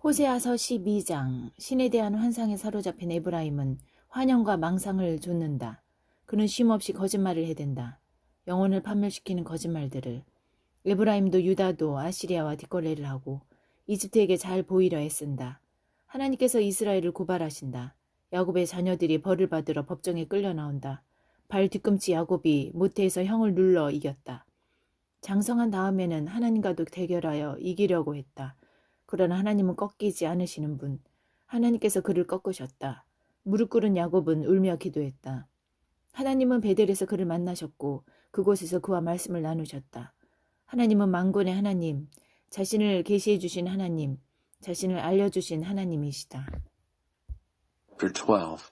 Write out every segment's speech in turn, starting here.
호세아서 12장. 신에 대한 환상에 사로잡힌 에브라임은 환영과 망상을 좇는다. 그는 쉼없이 거짓말을 해댄다. 영혼을 판멸시키는 거짓말들을. 에브라임도 유다도 아시리아와 뒷걸레를 하고 이집트에게 잘 보이려 애쓴다. 하나님께서 이스라엘을 고발하신다. 야곱의 자녀들이 벌을 받으러 법정에 끌려 나온다. 발 뒤꿈치 야곱이 모태에서 형을 눌러 이겼다. 장성한 다음에는 하나님과도 대결하여 이기려고 했다. 그러나 하나님은 꺾이지 않으시는 분. 하나님께서 그를 꺾으셨다. 무릎 꿇은 야곱은 울며 기도했다. 하나님은 베델에서 그를 만나셨고 그곳에서 그와 말씀을 나누셨다. 하나님은 만군의 하나님, 자신을 계시해 주신 하나님, 자신을 알려주신 하나님이시다. Chapter 12.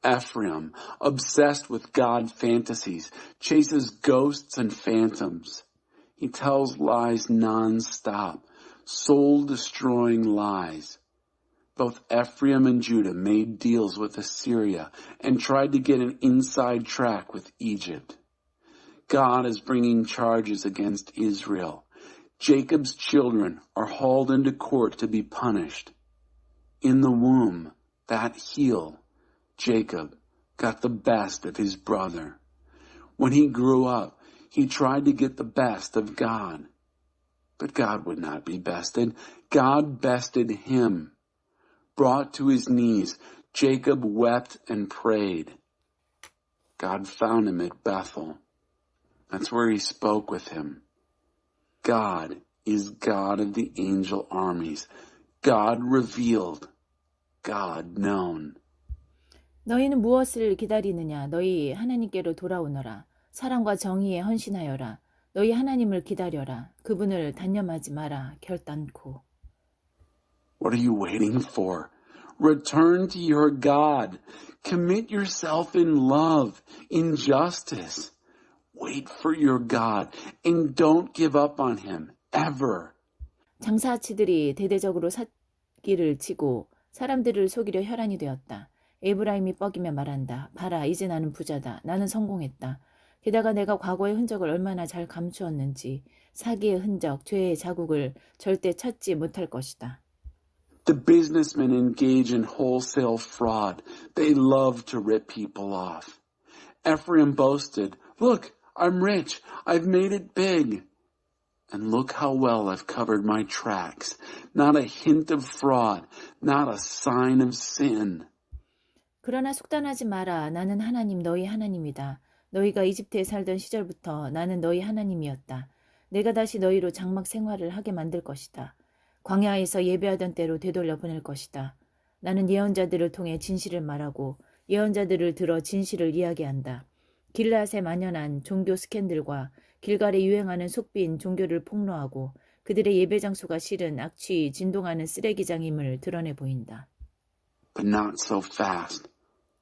Ephraim, obsessed with God fantasies, chases ghosts and phantoms. He tells lies non-stop, soul-destroying lies. Both Ephraim and Judah made deals with Assyria and tried to get an inside track with Egypt. God is bringing charges against Israel. Jacob's children are hauled into court to be punished. In the womb, that heel, Jacob got the best of his brother. When he grew up, he tried to get the best of God. But God would not be bested. God bested him. Brought to his knees, Jacob wept and prayed. God found him at Bethel. That's where he spoke with him. God is God of the angel armies. God revealed. God known. 너희는 무엇을 기다리느냐? 너희 하나님께로 돌아오너라. 사랑과 정의에 헌신하여라. 너희 하나님을 기다려라. 그분을 단념하지 마라. 결단코. What are you waiting for? Return to your God. Commit yourself in love, in justice. Wait for your God and don't give up on him, ever. 장사치들이 대대적으로 사기를 치고 사람들을 속이려 혈안이 되었다. 에브라임이 뻐기며 말한다. 봐라, 이제 나는 부자다. 나는 성공했다. 게다가 내가 과거의 흔적을 얼마나 잘 감추었는지 사기의 흔적, 죄의 자국을 절대 찾지 못할 것이다. The businessmen engage in wholesale fraud. They love to rip people off. Ephraim boasted, look, I'm rich. I've made it big. And look how well I've covered my tracks. Not a hint of fraud. Not a sign of sin. 그러나 속단하지 마라. 나는 하나님, 너희 하나님이다. 너희가 이집트에 살던 시절부터 나는 너희 하나님이었다. 내가 다시 너희로 장막 생활을 하게 만들 것이다. 광야에서 예배하던 때로 되돌려 보낼 것이다. 나는 예언자들을 통해 진실을 말하고 예언자들을 들어 진실을 이야기한다. 길앗에 만연한 종교 스캔들과 길갈에 유행하는 속빈 종교를 폭로하고 그들의 예배 장소가 실은 악취 진동하는 쓰레기장임을 드러내 보인다. But not so fast.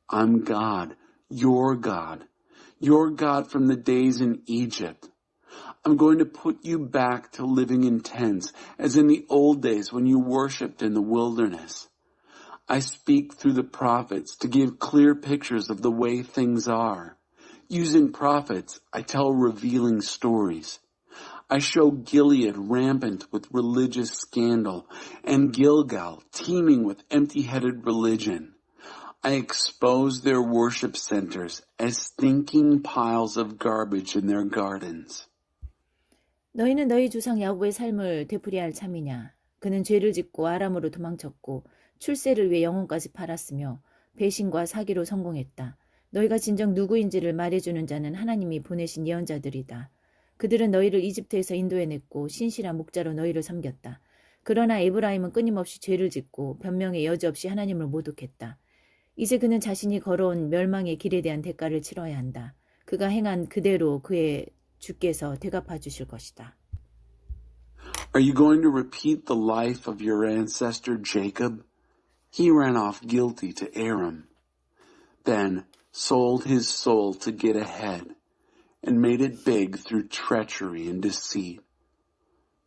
I'm God, your God. Your God from the days in Egypt. I'm going to put you back to living in tents, as in the old days when you worshipped in the wilderness. I speak through the prophets to give clear pictures of the way things are. Using prophets, I tell revealing stories. I show Gilead rampant with religious scandal, and Gilgal teeming with empty-headed religion. I expose their worship centers as stinking piles of garbage in their gardens. 너희는 너희 조상 야곱의 삶을 되풀이할 참이냐. 그는 죄를 짓고 아람으로 도망쳤고 출세를 위해 영혼까지 팔았으며 배신과 사기로 성공했다. 너희가 진정 누구인지를 말해주는 자는 하나님이 보내신 예언자들이다. 그들은 너희를 이집트에서 인도해냈고 신실한 목자로 너희를 섬겼다. 그러나 에브라임은 끊임없이 죄를 짓고 변명의 여지 없이 하나님을 모독했다. 이제 그는 자신이 걸어온 멸망의 길에 대한 대가를 치러야 한다. 그가 행한 그대로 그의 주께서 대갚아 주실 것이다. Are you going to repeat the life of your ancestor Jacob? He ran off guilty to Aram, then sold his soul to get ahead, and made it big through treachery and deceit.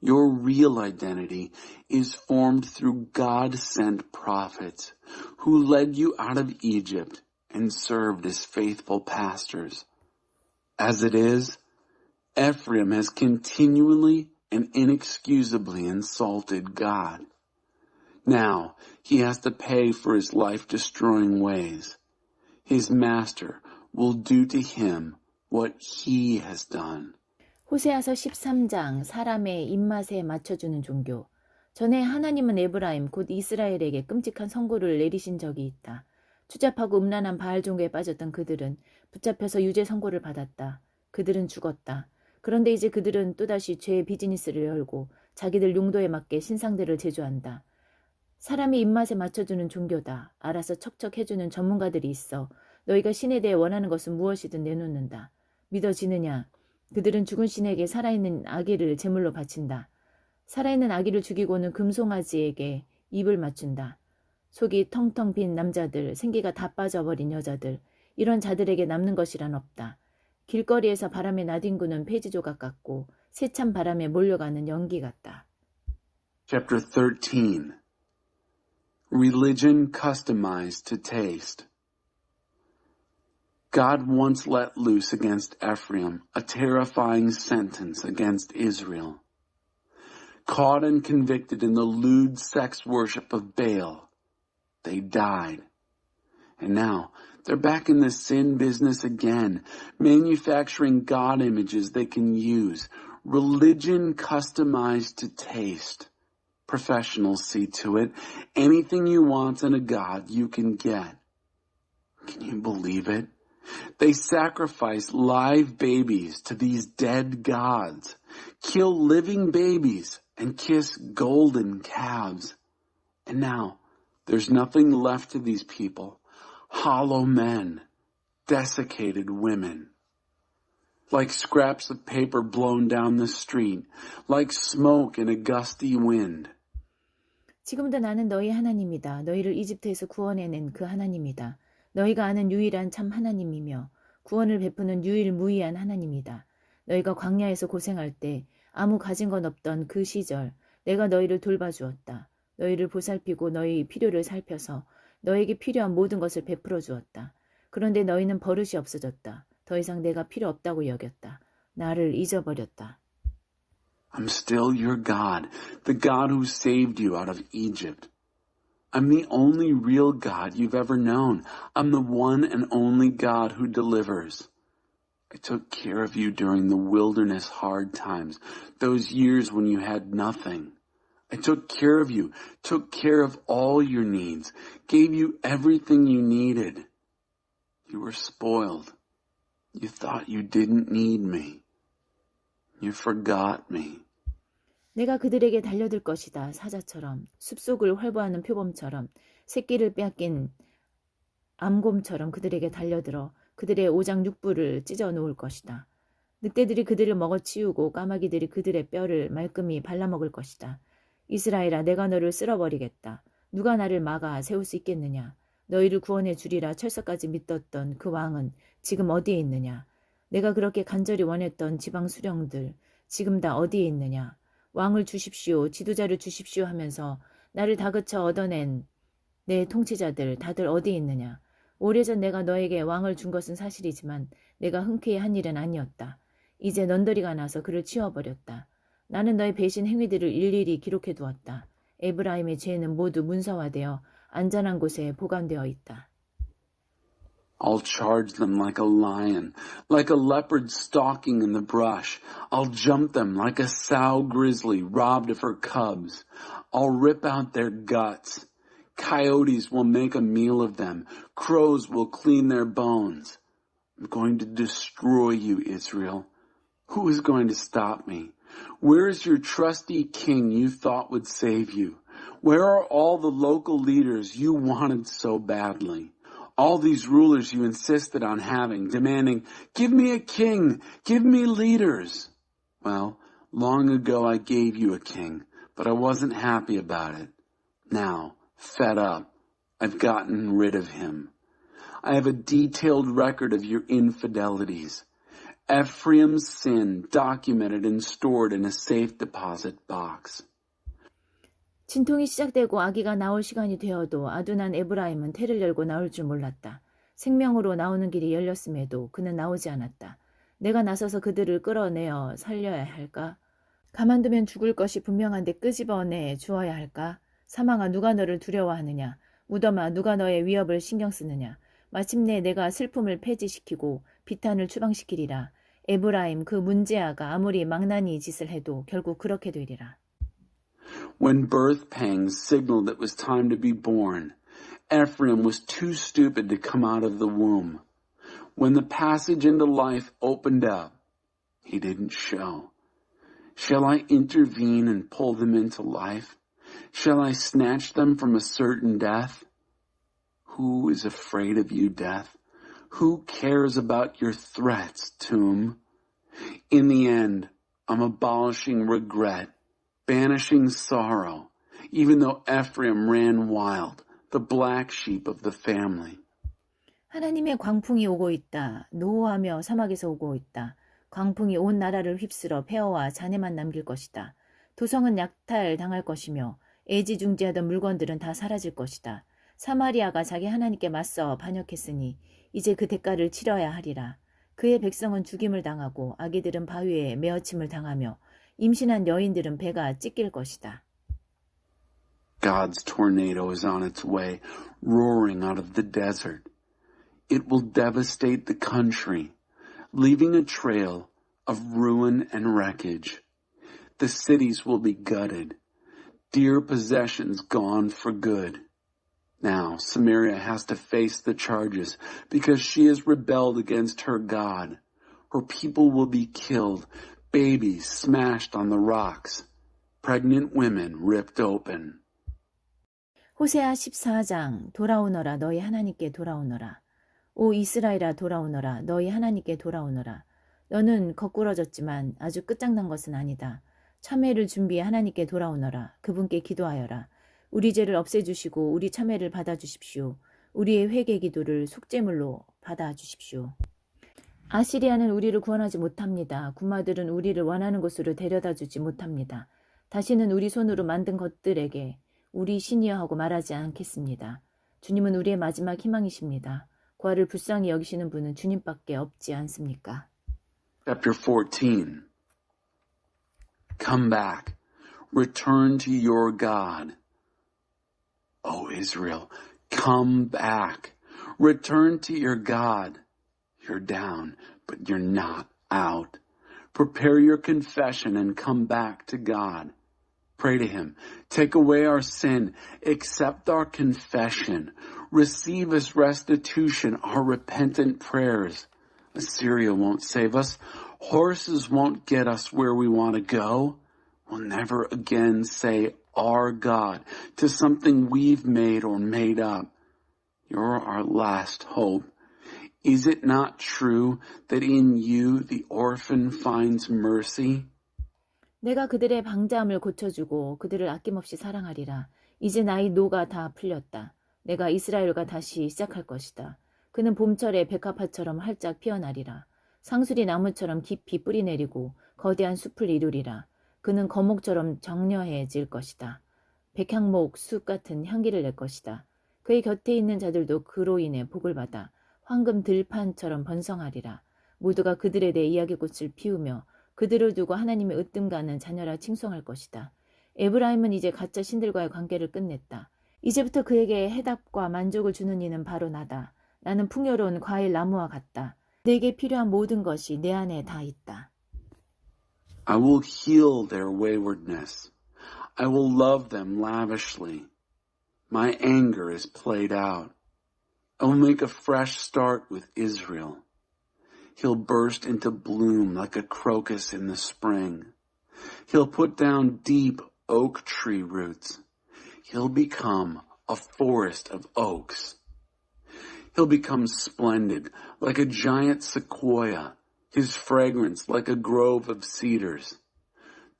Your real identity is formed through God-sent prophets who led you out of Egypt and served as faithful pastors. As it is, Ephraim has continually and inexcusably insulted God. Now he has to pay for his life-destroying ways. His master will do to him what he has done. 호세아서 13장 사람의 입맛에 맞춰주는 종교. 전에 하나님은 에브라임 곧 이스라엘에게 끔찍한 선고를 내리신 적이 있다. 추잡하고 음란한 바알 종교에 빠졌던 그들은 붙잡혀서 유죄 선고를 받았다. 그들은 죽었다. 그런데 이제 그들은 또다시 죄의 비즈니스를 열고 자기들 용도에 맞게 신상들을 제조한다. 사람이 입맛에 맞춰주는 종교다. 알아서 척척해주는 전문가들이 있어 너희가 신에 대해 원하는 것은 무엇이든 내놓는다. 믿어지느냐? 그들은 죽은 신에게 살아있는 아기를 제물로 바친다. 살아있는 아기를 죽이고는 금송아지에게 입을 맞춘다. 속이 텅텅 빈 남자들, 생기가 다 빠져버린 여자들, 이런 자들에게 남는 것이란 없다. 길거리에서 바람에 나뒹구는 폐지 조각 같고 세찬 바람에 몰려가는 연기 같다. Chapter 13. Religion customized to taste. God once let loose against Ephraim a terrifying sentence against Israel. Caught and convicted in the lewd sex worship of Baal, they died. And now they're back in the sin business again, manufacturing God images they can use. Religion customized to taste. Professionals see to it. Anything you want in a God you can get. Can you believe it? They sacrifice live babies to these dead gods, kill living babies, and kiss golden calves. And now, there's nothing left to these people. Hollow men, desiccated women. Like scraps of paper blown down the street, like smoke in a gusty wind. 지금도 나는 너희 하나님이다. 너희를 이집트에서 구원해낸 그 하나님이다. 너희가 아는 유일한 참 하나님이며 구원을 베푸는 유일무이한 하나님이다. 너희가 광야에서 고생할 때 아무 가진 건 없던 그 시절 내가 너희를 돌봐주었다. 너희를 보살피고 너희 필요를 살펴서 너에게 필요한 모든 것을 베풀어 주었다. 그런데 너희는 버릇이 없어졌다. 더 이상 내가 필요 없다고 여겼다. 나를 잊어버렸다. I'm still your God, the God who saved you out of Egypt. I'm the only real God you've ever known. I'm the one and only God who delivers. I took care of you during the wilderness hard times, those years when you had nothing. I took care of you, took care of all your needs, gave you everything you needed. You were spoiled. You thought you didn't need me. You forgot me. 내가 그들에게 달려들 것이다. 사자처럼 숲속을 활보하는 표범처럼 새끼를 빼앗긴 암곰처럼 그들에게 달려들어 그들의 오장육부를 찢어 놓을 것이다. 늑대들이 그들을 먹어치우고 까마귀들이 그들의 뼈를 말끔히 발라먹을 것이다. 이스라엘아, 내가 너를 쓸어버리겠다. 누가 나를 막아 세울 수 있겠느냐? 너희를 구원해 주리라 철석까지 믿었던 그 왕은 지금 어디에 있느냐? 내가 그렇게 간절히 원했던 지방 수령들 지금 다 어디에 있느냐? 왕을 주십시오, 지도자를 주십시오 하면서 나를 다그쳐 얻어낸 내 통치자들 다들 어디에 있느냐? 오래전 내가 너에게 왕을 준 것은 사실이지만 내가 흔쾌히 한 일은 아니었다. 이제 넌더리가 나서 그를 치워버렸다. 나는 너의 배신 행위들을 일일이 기록해 두었다. 에브라임의 죄는 모두 문서화되어 안전한 곳에 보관되어 있다. I'll charge them like a lion, like a leopard stalking in the brush. I'll jump them like a sow grizzly robbed of her cubs. I'll rip out their guts. Coyotes will make a meal of them. Crows will clean their bones. I'm going to destroy you, Israel. Who is going to stop me? Where is your trusty king you thought would save you? Where are all the local leaders you wanted so badly? All these rulers you insisted on having, demanding, give me a king, give me leaders. Well, long ago I gave you a king, but I wasn't happy about it. Now, fed up, I've gotten rid of him. I have a detailed record of your infidelities. Ephraim's sin documented and stored in a safe deposit box. 진통이 시작되고 아기가 나올 시간이 되어도 아둔한 에브라임은 태를 열고 나올 줄 몰랐다. 생명으로 나오는 길이 열렸음에도 그는 나오지 않았다. 내가 나서서 그들을 끌어내어 살려야 할까? 가만두면 죽을 것이 분명한데 끄집어내 주어야 할까? 사망아, 누가 너를 두려워하느냐? 무덤아, 누가 너의 위협을 신경 쓰느냐? 마침내 내가 슬픔을 폐지시키고 비탄을 추방시키리라. 에브라임 그 문제아가 아무리 망나니 짓을 해도 결국 그렇게 되리라. When birth pangs signaled it was time to be born, Ephraim was too stupid to come out of the womb. When the passage into life opened up, he didn't show. Shall I intervene and pull them into life? Shall I snatch them from a certain death? Who is afraid of you, death? Who cares about your threats, tomb? In the end, I'm abolishing regret, banishing sorrow, even though Ephraim ran wild, the black sheep of the family. 하나님의 광풍이 오고 있다. 노호하며 사막에서 오고 있다. 광풍이 온 나라를 휩쓸어 폐허와 잔해만 남길 것이다. 도성은 약탈당할 것이며 애지중지하던 물건들은 다 사라질 것이다. 사마리아가 자기 하나님께 맞서 반역했으니 이제 그 대가를 치러야 하리라. 그의 백성은 죽임을 당하고 아기들은 바위에 메어침을 당하며 임신한 여인들은 배가 찢길 것이다. God's tornado is on its way, roaring out of the desert. It will devastate the country, leaving a trail of ruin and wreckage. The cities will be gutted, dear possessions gone for good. Now, Samaria has to face the charges because she has rebelled against her God. Her people will be killed, babies smashed on the rocks, pregnant women ripped open. 호세아 14장 돌아오너라 너희 하나님께 돌아오너라. 오 이스라엘아 돌아오너라 너희 하나님께 돌아오너라. 너는 거꾸러졌지만 아주 끝장난 것은 아니다. 참회를 준비해 하나님께 돌아오너라. 그분께 기도하여라. 우리 죄를 없애주시고 우리 참회를 받아주십시오. 우리의 회개 기도를 속죄물로 받아주십시오. 아시리아는 우리를 구원하지 못합니다. 군마들은 우리를 원하는 곳으로 데려다주지 못합니다. 다시는 우리 손으로 만든 것들에게 우리 신이여 하고 말하지 않겠습니다. 주님은 우리의 마지막 희망이십니다. 구하를 불쌍히 여기시는 분은 주님밖에 없지 않습니까? Chapter 14. Come back. Return to your God. O Israel, come back. Return to your God. You're down, but you're not out. Prepare your confession and come back to God. Pray to Him. Take away our sin. Accept our confession. Receive as restitution our repentant prayers. Assyria won't save us. Horses won't get us where we want to go. We'll never again say our God to something we've made or made up. You're our last hope. Is it not true that in you the orphan finds mercy? 내가 그들의 방자함을 고쳐주고 그들을 아낌없이 사랑하리라. 이제 나의 노가 다 풀렸다. 내가 이스라엘과 다시 시작할 것이다. 그는 봄철에 백합화처럼 활짝 피어나리라. 상수리 나무처럼 깊이 뿌리 내리고 거대한 숲을 이루리라. 그는 거목처럼 정려해질 것이다. 백향목 숲 같은 향기를 낼 것이다. 그의 곁에 있는 자들도 그로 인해 복을 받아 황금 들판처럼 번성하리라. 모두가 그들에 대해 이야기꽃을 피우며 그들을 두고 하나님의 으뜸가는 자녀라 칭송할 것이다. 에브라임은 이제 가짜 신들과의 관계를 끝냈다. 이제부터 그에게 해답과 만족을 주는 이는 바로 나다. 나는 풍요로운 과일 나무와 같다. 내게 필요한 모든 것이 내 안에 다 있다. I will heal their waywardness. I will love them lavishly. My anger is played out. I will make a fresh start with Israel. He'll burst into bloom like a crocus in the spring. He'll put down deep oak tree roots. He'll become a forest of oaks. He'll become splendid like a giant sequoia, his fragrance like a grove of cedars.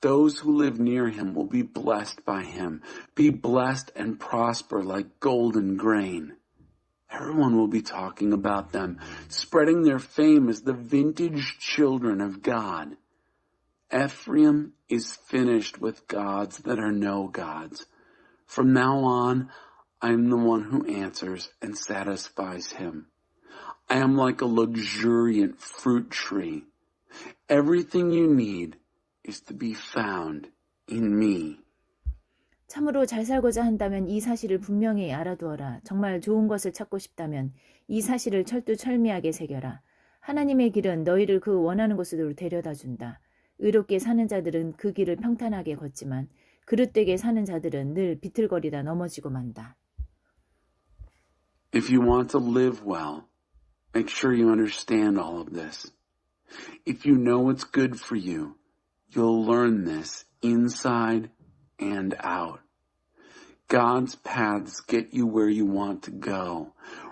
Those who live near him will be blessed by him, be blessed and prosper like golden grain. Everyone will be talking about them, spreading their fame as the vintage children of God. Ephraim is finished with gods that are no gods. From now on, I am the one who answers and satisfies him. I am like a luxuriant fruit tree. Everything you need is to be found in me. 참으로 잘 살고자 한다면 이 사실을 분명히 알아두어라. 정말 좋은 것을 찾고 싶다면 이 사실을 철두철미하게 새겨라. 하나님의 길은 너희를 그 원하는 곳으로 데려다 준다. 의롭게 사는 자들은 그 길을 평탄하게 걷지만 그릇되게 사는 자들은 늘 비틀거리다 넘어지고 만다. If you want to live well, make sure you understand all of this. If you know what's good for you, you'll learn this inside and out. God's paths get you where you want to go.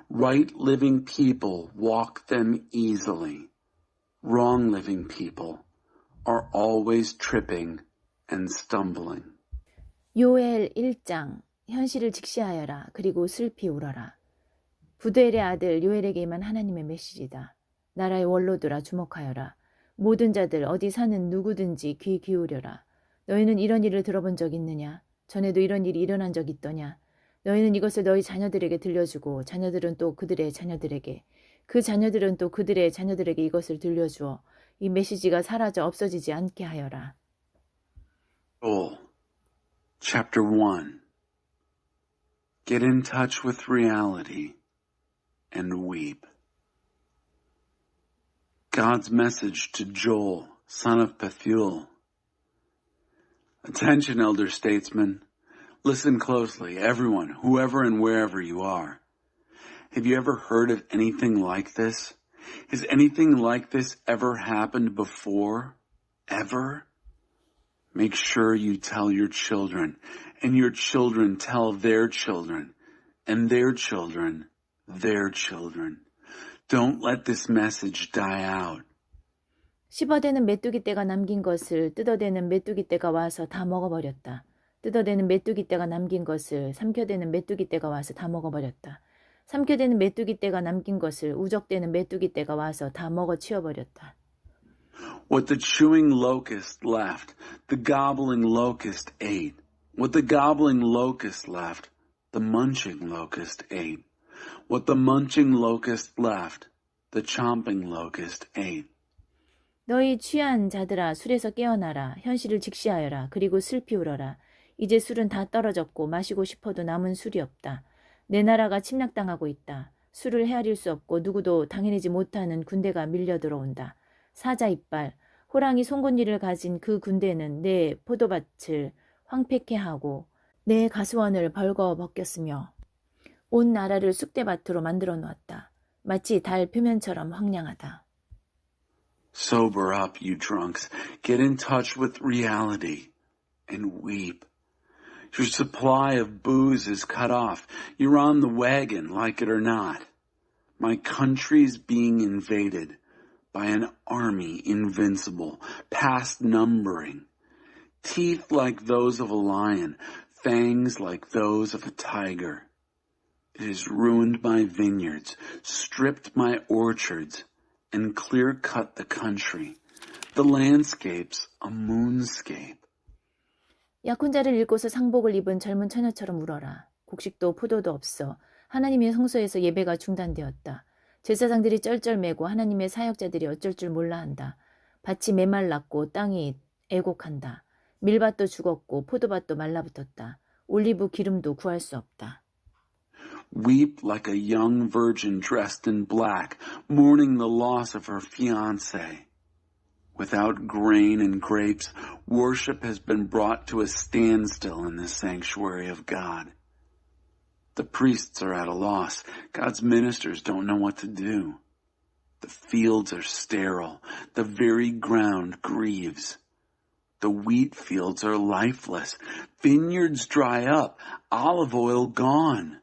Right living people walk them easily. Wrong living people are always tripping and stumbling. 요엘 1장 현실을 직시하여라. 그리고 슬피 울어라. 부두엘의 아들 요엘에게만 하나님의 메시지다. 나라의 원로들아 주목하여라. 모든 자들 어디 사는 누구든지 귀 기울여라. 너희는 이런 일을 들어본 적 있느냐? 전에도 이런 일이 일어난 적 있더냐? 너희는 이것을 너희 자녀들에게 들려주고 자녀들은 또 그들의 자녀들에게 그 자녀들은 또 그들의 자녀들에게 이것을 들려주어 이 메시지가 사라져 없어지지 않게 하여라. Joel, chapter 1. Get in touch with reality and weep. God's message to Joel, son of Pethuel. Attention, elder statesmen. Listen closely, everyone, whoever and wherever you are. Have you ever heard of anything like this? Has anything like this ever happened before? Ever? Make sure you tell your children, and your children tell their children, and their children, their children. Don't let this message die out. 씹어대는 메뚜기 떼가 남긴 것을 뜯어대는 메뚜기 떼가 와서 다 먹어버렸다. 뜯어대는 메뚜기 떼가 남긴 것을 삼켜대는 메뚜기 떼가 와서 다 먹어버렸다. 삼켜대는 메뚜기 떼가 남긴 것을 우적대는 메뚜기 떼가 와서 다 먹어 치워버렸다. What the chewing locust left, the gobbling locust ate. What the gobbling locust left, the munching locust ate. What the munching locust left, the chomping locust ate. 너희 취한 자들아 술에서 깨어나라. 현실을 직시하여라. 그리고 슬피 울어라. 이제 술은 다 떨어졌고 마시고 싶어도 남은 술이 없다. 내 나라가 침략당하고 있다. 술을 헤아릴 수 없고 누구도 당해내지 못하는 군대가 밀려 들어온다. 사자 이빨, 호랑이 송곳니를 가진 그 군대는 내 포도밭을 황폐케 하고 내 가수원을 벌거 벗겼으며 온 나라를 쑥대밭으로 만들어 놓았다. 마치 달 표면처럼 황량하다. Sober up, you drunks. Get in touch with reality and weep. Your supply of booze is cut off. You're on the wagon, like it or not. My country's being invaded by an army invincible, past numbering. Teeth like those of a lion, fangs like those of a tiger. It has ruined my vineyards, stripped my orchards, and clear-cut the country. The landscape's a moonscape. 약혼자를 잃고서 상복을 입은 젊은 처녀처럼 울어라. 곡식도 포도도 없어. 하나님의 성소에서 예배가 중단되었다. 제사장들이 쩔쩔매고 하나님의 사역자들이 어쩔 줄 몰라 한다. 밭이 메말랐고 땅이 애곡한다. 밀밭도 죽었고 포도밭도 말라붙었다. 올리브 기름도 구할 수 없다. Weep like a young virgin dressed in black, mourning the loss of her fiancé. Without grain and grapes, worship has been brought to a standstill in the sanctuary of God. The priests are at a loss. God's ministers don't know what to do. The fields are sterile. The very ground grieves. The wheat fields are lifeless. Vineyards dry up. Olive oil gone.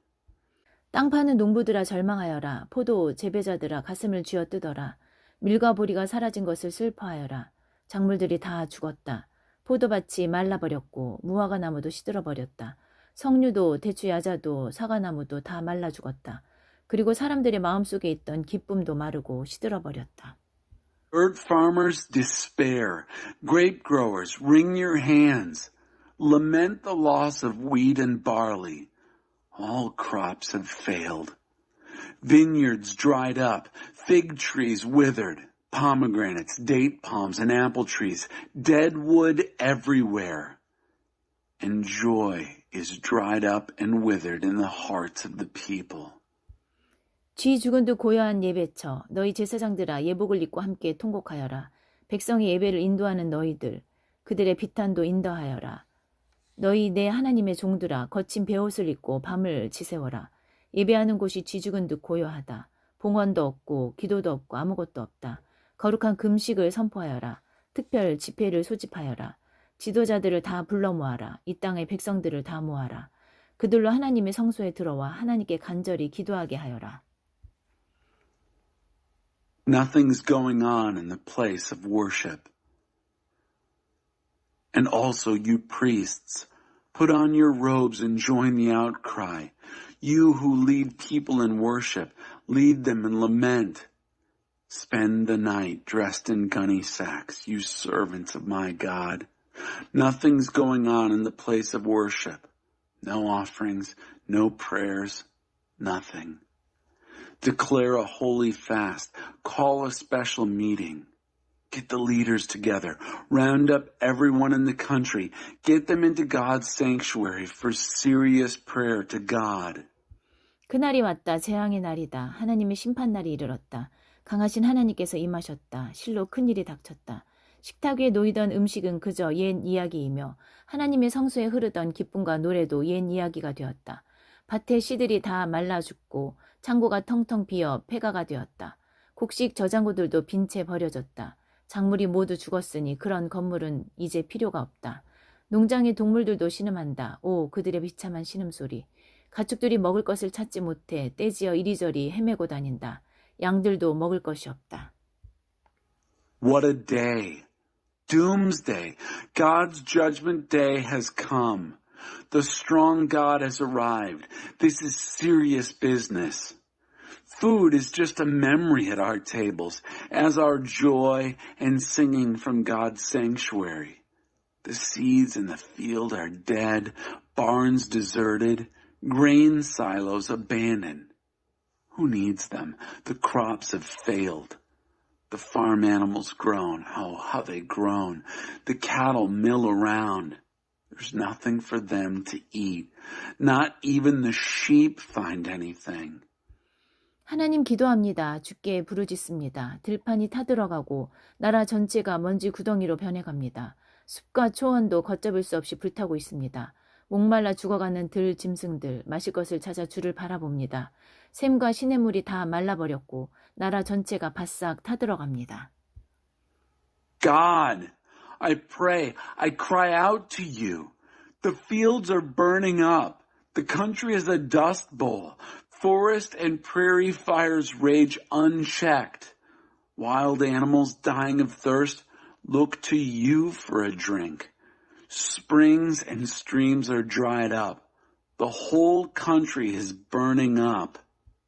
땅 파는 농부들아 절망하여라. 포도 재배자들아 가슴을 쥐어뜯어라. 밀과 보리가 사라진 것을 슬퍼하여라. 작물들이 다 죽었다. 포도밭이 말라버렸고 무화과 나무도 시들어버렸다. 석류도 대추 야자도 사과나무도 다 말라 죽었다. 그리고 사람들의 마음속에 있던 기쁨도 마르고 시들어버렸다. Bird farmers despair. Grape growers wring your hands. Lament the loss of wheat and barley. All crops have failed. Vineyards dried up, fig trees withered, pomegranates, date palms, and apple trees, dead wood everywhere. and joy is dried up and withered in the hearts of the people. 쥐 죽은 듯 고요한 예배처 너희 제사장들아 예복을 입고 함께 통곡하여라. 백성의 예배를 인도하는 너희들 그들의 비탄도 인도하여라. 너희 내 하나님의 종들아 거친 베옷을 입고 밤을 지새워라. 예배하는 곳이 쥐 죽은 듯 고요하다. 봉헌도 없고 기도도 없고 아무것도 없다. 거룩한 금식을 선포하여라. 특별 집회를 소집하여라. 지도자들을 다 불러 모아라. 이 땅의 백성들을 다 모아라. 그들로 하나님의 성소에 들어와 하나님께 간절히 기도하게 하여라. Nothing's going on in the place of worship. And also, you priests, put on your robes and join the outcry. You who lead people in worship, lead them in lament. Spend the night dressed in gunny sacks, you servants of my God. Nothing's going on in the place of worship. No offerings, no prayers, nothing. Declare a holy fast. Call a special meeting. Get the leaders together. Round up everyone in the country. Get them into God's sanctuary for serious prayer to God. 그날이 왔다. 재앙의 날이다. 하나님의 심판날이 이르렀다. 강하신 하나님께서 임하셨다. 실로 큰일이 닥쳤다. 식탁 위에 놓이던 음식은 그저 옛 이야기이며 하나님의 성소에 흐르던 기쁨과 노래도 옛 이야기가 되었다. 밭의 씨들이 다 말라 죽고 창고가 텅텅 비어 폐가가 되었다. 곡식 저장고들도 빈 채 버려졌다. 작물이 모두 죽었으니 그런 건물은 이제 필요가 없다. 농장의 동물들도 신음한다. 오, 그들의 비참한 신음소리. 가축들이 먹을 것을 찾지 못해 떼지어 이리저리 헤매고 다닌다. 양들도 먹을 것이 없다. What a day! Doomsday! God's judgment day has come. The strong God has arrived. This is serious business. Food is just a memory at our tables, as are joy and singing from God's sanctuary. The seeds in the field are dead, barns deserted, grain silos abandoned. Who needs them? The crops have failed. The farm animals groan. Oh, how they groan. The cattle mill around. There's nothing for them to eat. Not even the sheep find anything. 하나님 기도합니다. 주께 부르짖습니다. 들판이 타들어가고 나라 전체가 먼지 구덩이로 변해갑니다. 숲과 초원도 걷잡을 수 없이 불타고 있습니다. 목말라 죽어가는 들 짐승들 마실 것을 찾아 주를 바라봅니다. 샘과 시냇물이 다 말라버렸고 나라 전체가 바싹 타들어갑니다. God, I pray, I cry out to you. The fields are burning up. The country is a dust bowl. Forest and prairie fires rage unchecked. Wild animals dying of thirst look to you for a drink. Springs and streams are dried up. The whole country is burning up.